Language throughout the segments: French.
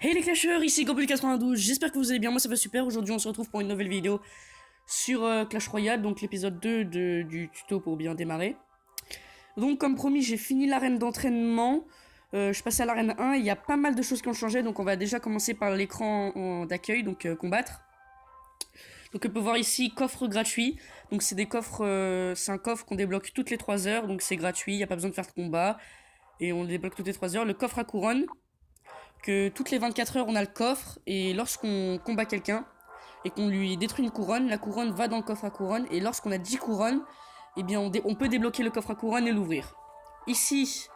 Hey les clasheurs, ici Goblin92, j'espère que vous allez bien, moi ça va super. Aujourd'hui on se retrouve pour une nouvelle vidéo sur Clash Royale, donc l'épisode 2 du tuto pour bien démarrer. Donc comme promis, j'ai fini l'arène d'entraînement, je suis passé à l'arène 1, il y a pas mal de choses qui ont changé, donc on va déjà commencer par l'écran d'accueil, donc combattre. Donc on peut voir ici coffre gratuit, donc c'est des coffres, c'est un coffre qu'on débloque toutes les 3 heures, donc c'est gratuit, il n'y a pas besoin de faire de combat, et on le débloque toutes les 3 heures. Le coffre à couronne, que toutes les 24 heures on a le coffre, et lorsqu'on combat quelqu'un et qu'on lui détruit une couronne, la couronne va dans le coffre à couronne, et lorsqu'on a 10 couronnes, eh bien on peut débloquer le coffre à couronne et l'ouvrir. Ici,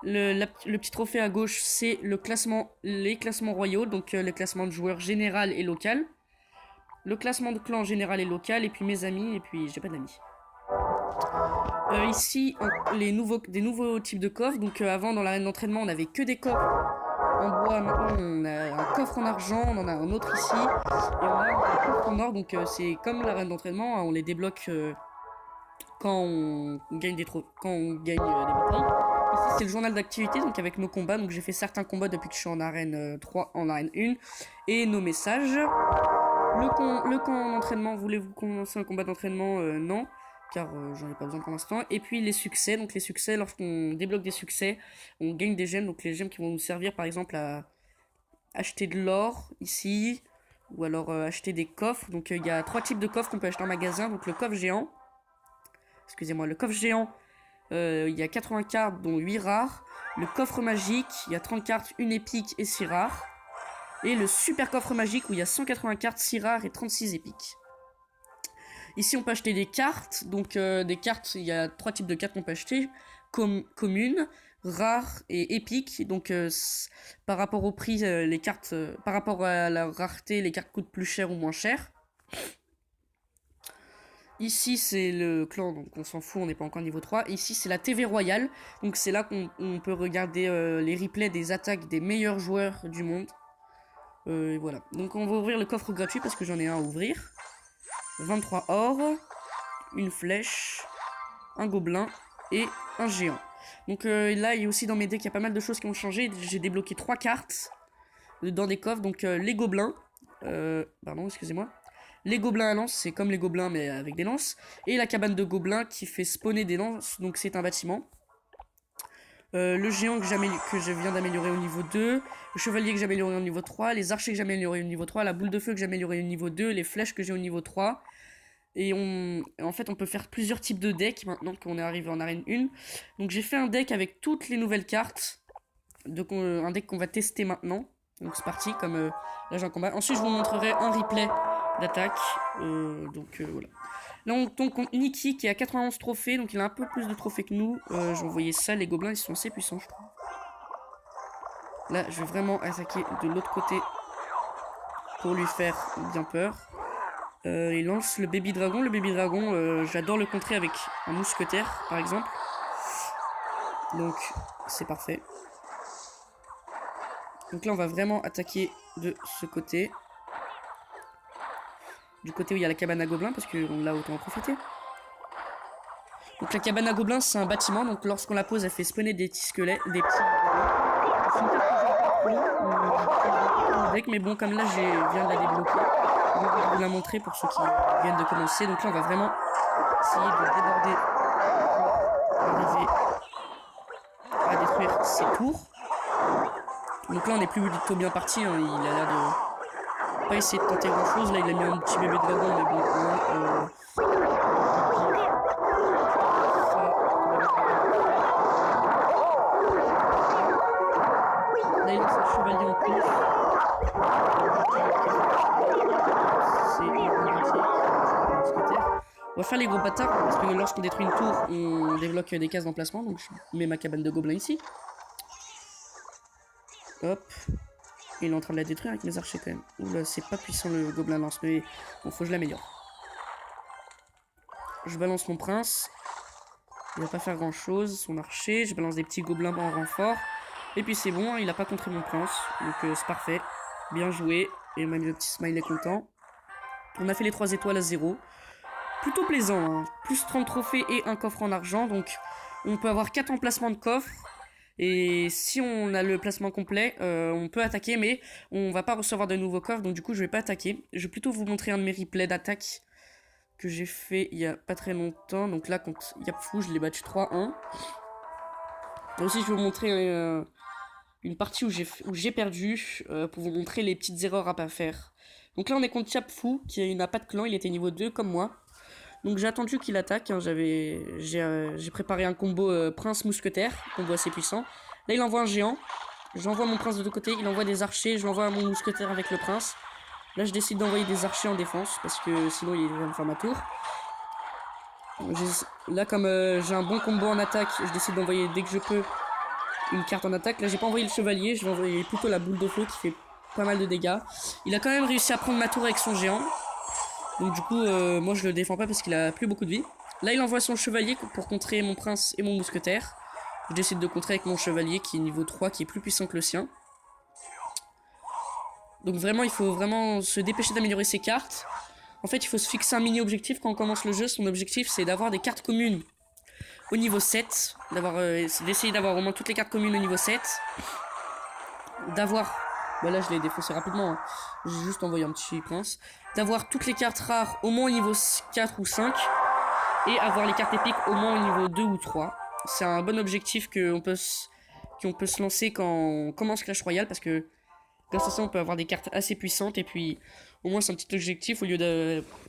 le petit trophée à gauche, c'est les classements royaux, donc le classement de joueurs général et local, le classement de clan général et local, et puis mes amis, et puis j'ai pas d'amis. Ici, des nouveaux types de coffres. Donc avant, dans l'arène d'entraînement, on avait que des coffres en bois. Maintenant, on a un coffre en argent, on en a un autre ici, et on a un coffre en or. Donc c'est comme l'arène d'entraînement, hein, on les débloque quand on gagne des batailles. Ici, c'est le journal d'activité, donc avec nos combats. Donc j'ai fait certains combats depuis que je suis en arène 3, en arène 1, et nos messages. Le camp d'entraînement, voulez-vous commencer un combat d'entraînement? Non, car j'en ai pas besoin pour l'instant. Et puis les succès, donc les succès, lorsqu'on débloque des succès, on gagne des gemmes, donc les gemmes qui vont nous servir par exemple à acheter de l'or ici, ou alors acheter des coffres. Donc il y a 3 types de coffres qu'on peut acheter en magasin. Donc le coffre géant, excusez-moi, le coffre géant, il y a 80 cartes dont 8 rares. Le coffre magique, il y a 30 cartes, 1 épique et 6 rares. Et le super coffre magique où il y a 180 cartes, 6 rares et 36 épiques. Ici on peut acheter des cartes, donc des cartes, il y a 3 types de cartes qu'on peut acheter, communes, rares et épiques. Donc par rapport au prix, les cartes, par rapport à la rareté, les cartes coûtent plus cher ou moins cher. Ici c'est le clan, donc on s'en fout, on n'est pas encore niveau 3. Ici c'est la TV Royale, donc c'est là qu'on peut regarder les replays des attaques des meilleurs joueurs du monde. Voilà, donc on va ouvrir le coffre gratuit parce que j'en ai un à ouvrir. 23 or, une flèche, un gobelin et un géant. Donc là, il y a aussi dans mes decks, il y a pas mal de choses qui ont changé. J'ai débloqué 3 cartes dans des coffres. Donc les gobelins, pardon, excusez-moi. Les gobelins à lance, c'est comme les gobelins mais avec des lances. Et la cabane de gobelins qui fait spawner des lances, donc c'est un bâtiment. Le géant que je viens d'améliorer au niveau 2, le chevalier que j'ai amélioré au niveau 3, les archers que j'ai amélioré au niveau 3, la boule de feu que j'ai amélioré au niveau 2, les flèches que j'ai au niveau 3. Et en fait, on peut faire plusieurs types de decks maintenant qu'on est arrivé en arène 1. Donc j'ai fait un deck avec toutes les nouvelles cartes. Donc un deck qu'on va tester maintenant. Donc c'est parti, comme là j'ai un combat. Ensuite je vous montrerai un replay d'attaque. Voilà. Donc contre Nikki qui a 91 trophées, donc il a un peu plus de trophées que nous. Je vais envoyer ça, les gobelins ils sont assez puissants je trouve. Là je vais vraiment attaquer de l'autre côté pour lui faire bien peur. Il lance le baby dragon. Le baby dragon, j'adore le contrer avec un mousquetaire par exemple. Donc c'est parfait. Donc là on va vraiment attaquer de ce côté. Du côté où il y a la cabane à gobelins, parce qu'on l'a autant en profiter. Donc la cabane à gobelins c'est un bâtiment, donc lorsqu'on la pose elle fait spawner des petits squelettes, des petits... C'est une carte que j'ai pas trop, mais bon comme là je viens de la débloquer, je vais vous la montrer pour ceux qui viennent de commencer. Donc là on va vraiment essayer de déborder pour arriver à détruire ces tours. Donc là on est plutôt bien parti, hein. Il a l'air de pas essayer de tenter grand chose. Là il a mis un petit bébé dragon, mais bon là il lance un chevalier en plus. On va faire les gros bâtards parce que lorsqu'on détruit une tour on débloque des cases d'emplacement. Donc je mets ma cabane de gobelins ici. Hop. Il est en train de la détruire avec mes archers quand même. Oula, c'est pas puissant le gobelin lance, mais bon, faut que je l'améliore. Je balance mon prince. Il va pas faire grand chose, son archer. Je balance des petits gobelins en renfort. Et puis c'est bon, il a pas contré mon prince. Donc c'est parfait. Bien joué. Et même le petit smile est content. On a fait les 3 étoiles à 0. Plutôt plaisant, hein. Plus 30 trophées et un coffre en argent. Donc on peut avoir 4 emplacements de coffres. Et si on a le placement complet, on peut attaquer, mais on va pas recevoir de nouveaux coffres, donc du coup je vais pas attaquer. Je vais plutôt vous montrer un de mes replays d'attaque que j'ai fait il y a pas très longtemps. Donc là contre Yapfou, je l'ai battu 3-1. Et aussi je vais vous montrer une partie où j'ai perdu, pour vous montrer les petites erreurs à pas faire. Donc là on est contre Yapfou, qui n'a pas de clan, il était niveau 2 comme moi. Donc j'ai attendu qu'il attaque, hein, j'ai préparé un combo prince mousquetaire, combo assez puissant. Là il envoie un géant, j'envoie mon prince de deux côtés, il envoie des archers, je l'envoie mon mousquetaire avec le prince. Là je décide d'envoyer des archers en défense, parce que sinon il va me faire ma tour. Là comme j'ai un bon combo en attaque, je décide d'envoyer dès que je peux une carte en attaque. Là j'ai pas envoyé le chevalier, je vais envoyer plutôt la boule de feu qui fait pas mal de dégâts. Il a quand même réussi à prendre ma tour avec son géant. Donc du coup, moi je le défends pas parce qu'il a plus beaucoup de vie. Là il envoie son chevalier pour contrer mon prince et mon mousquetaire. Je décide de contrer avec mon chevalier qui est niveau 3, qui est plus puissant que le sien. Donc vraiment, il faut vraiment se dépêcher d'améliorer ses cartes. En fait, il faut se fixer un mini-objectif quand on commence le jeu. Son objectif, c'est d'avoir des cartes communes au niveau 7. D'essayer d'avoir au moins toutes les cartes communes au niveau 7. D'avoir... Bah là, je l'ai défoncé rapidement. Hein. J'ai juste envoyé un petit prince. D'avoir toutes les cartes rares au moins au niveau 4 ou 5. Et avoir les cartes épiques au moins au niveau 2 ou 3. C'est un bon objectif qu'on peut se lancer quand on commence Clash Royale. Parce que grâce à ça, on peut avoir des cartes assez puissantes. Et puis, au moins, c'est un petit objectif au lieu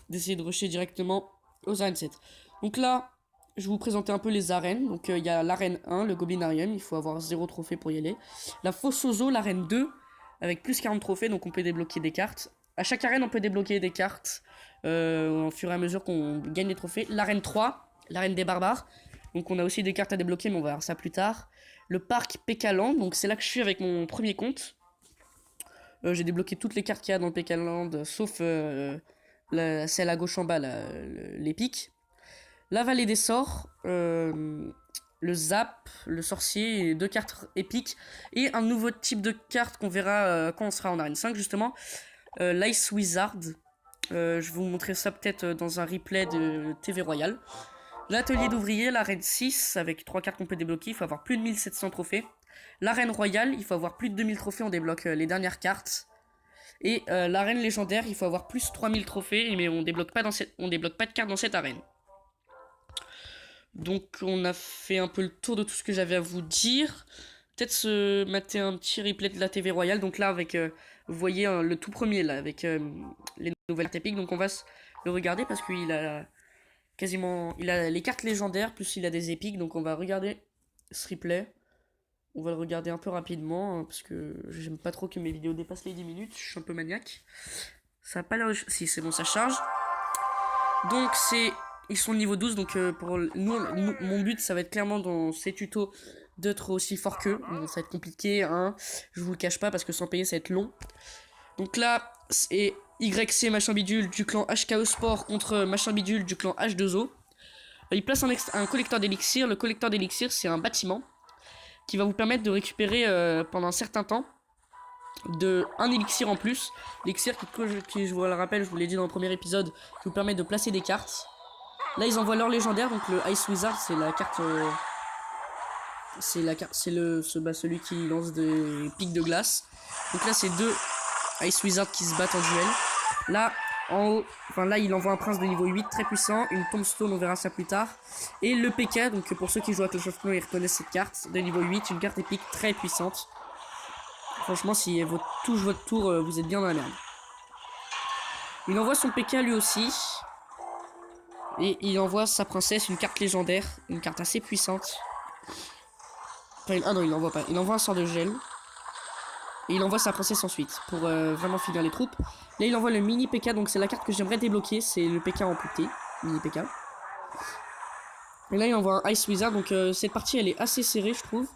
d'essayer de rusher directement aux arènes 7. Donc là, je vais vous présenter un peu les arènes. Donc, il y a l'arène 1, le Goblinarium. Il faut avoir 0 trophée pour y aller. La Fosse aux Os, l'arène 2. Avec plus 40 trophées, donc on peut débloquer des cartes. À chaque arène, on peut débloquer des cartes au fur et à mesure qu'on gagne des trophées. L'arène 3, l'arène des barbares. Donc on a aussi des cartes à débloquer, mais on va voir ça plus tard. Le parc Pécaland, donc c'est là que je suis avec mon premier compte. J'ai débloqué toutes les cartes qu'il y a dans le Pécaland, sauf celle à gauche en bas, l'épique. La vallée des sorts, le zap, le sorcier, et 2 cartes épiques. Et un nouveau type de carte qu'on verra quand on sera en arène 5 justement. L'Ice Wizard. Je vais vous montrer ça peut-être dans un replay de TV Royal. L'atelier d'ouvrier, l'arène 6, avec 3 cartes qu'on peut débloquer, il faut avoir plus de 1700 trophées. L'arène royale, il faut avoir plus de 2000 trophées, on débloque les dernières cartes. Et l'arène légendaire, il faut avoir plus 3000 trophées, mais on débloque pas de cartes dans cette arène. Donc on a fait un peu le tour de tout ce que j'avais à vous dire. Peut-être se mater un petit replay de la TV Royale. Donc là avec, vous voyez le tout premier là, avec les nouvelles épiques. Donc on va le regarder parce qu'il a quasiment... Il a les cartes légendaires, plus il a des épiques. Donc on va regarder ce replay. On va le regarder un peu rapidement, hein, parce que j'aime pas trop que mes vidéos dépassent les 10 minutes. Je suis un peu maniaque. Ça a pas l'air... Si, c'est bon, ça charge. Donc c'est... Ils sont niveau 12, donc pour nous, mon but, ça va être clairement dans ces tutos d'être aussi fort qu'eux. Bon, ça va être compliqué, hein. Je vous le cache pas, parce que sans payer, ça va être long. Donc là, c'est YC machin bidule du clan HKO Sport contre machin bidule du clan H2O. Il place un collecteur d'élixir. Le collecteur d'élixir, c'est un bâtiment qui va vous permettre de récupérer pendant un certain temps un élixir en plus. L'élixir qui, je vous le rappelle, je vous l'ai dit dans le premier épisode, qui vous permet de placer des cartes. Là, ils envoient leur légendaire, donc le Ice Wizard, c'est la carte... celui qui lance des pics de glace. Donc là, c'est 2 Ice Wizards qui se battent en duel. Là, en haut, là, il envoie un prince de niveau 8, très puissant. Une tombstone, on verra ça plus tard. Et le PK, donc pour ceux qui jouent à Clash of Clans, ils reconnaissent cette carte de niveau 8, une carte épique très puissante. Franchement, si vous touchez votre tour, vous êtes bien dans la merde. Il envoie son PK lui aussi. Et il envoie sa princesse, une carte légendaire, une carte assez puissante. Enfin, ah non, il n'envoie pas. Il envoie un sort de gel. Et il envoie sa princesse ensuite, pour vraiment finir les troupes. Là, il envoie le mini PK, donc c'est la carte que j'aimerais débloquer. C'est le PK amputé, mini PK. Et là, il envoie un Ice Wizard, donc cette partie, elle est assez serrée, je trouve.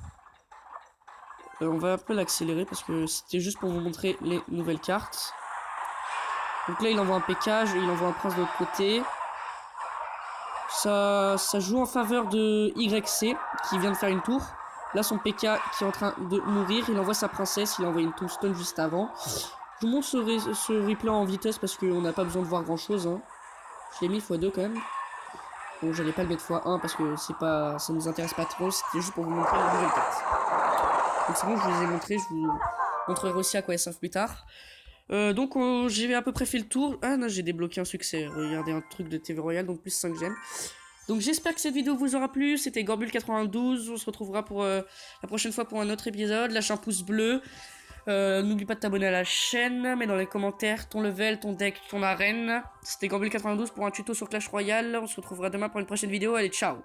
On va un peu l'accélérer, parce que c'était juste pour vous montrer les nouvelles cartes. Donc là, il envoie un PK, il envoie un prince de l'autre côté. Ça joue en faveur de YC, qui vient de faire une tour. Là, son PK qui est en train de mourir, il envoie sa princesse, il a envoyé une tombstone juste avant. Je vous montre ce replay en vitesse parce qu'on n'a pas besoin de voir grand chose. Hein. Je l'ai mis x2 quand même. Bon, j'allais pas le mettre x1 parce que ça nous intéresse pas trop, c'était juste pour vous montrer la nouvelle carte. Donc c'est bon, je vous les ai montrés, je vous montrerai aussi à quoi elles servent plus tard. Donc j'ai à peu près fait le tour. Ah non, j'ai débloqué un succès. Regardez, un truc de TV Royal, donc plus 5 gemmes. Donc j'espère que cette vidéo vous aura plu. C'était Gorbule92. On se retrouvera pour la prochaine fois pour un autre épisode. Lâche un pouce bleu. N'oublie pas de t'abonner à la chaîne. Mets dans les commentaires ton level, ton deck, ton arène. C'était Gorbule92 pour un tuto sur Clash Royale. On se retrouvera demain pour une prochaine vidéo. Allez, ciao!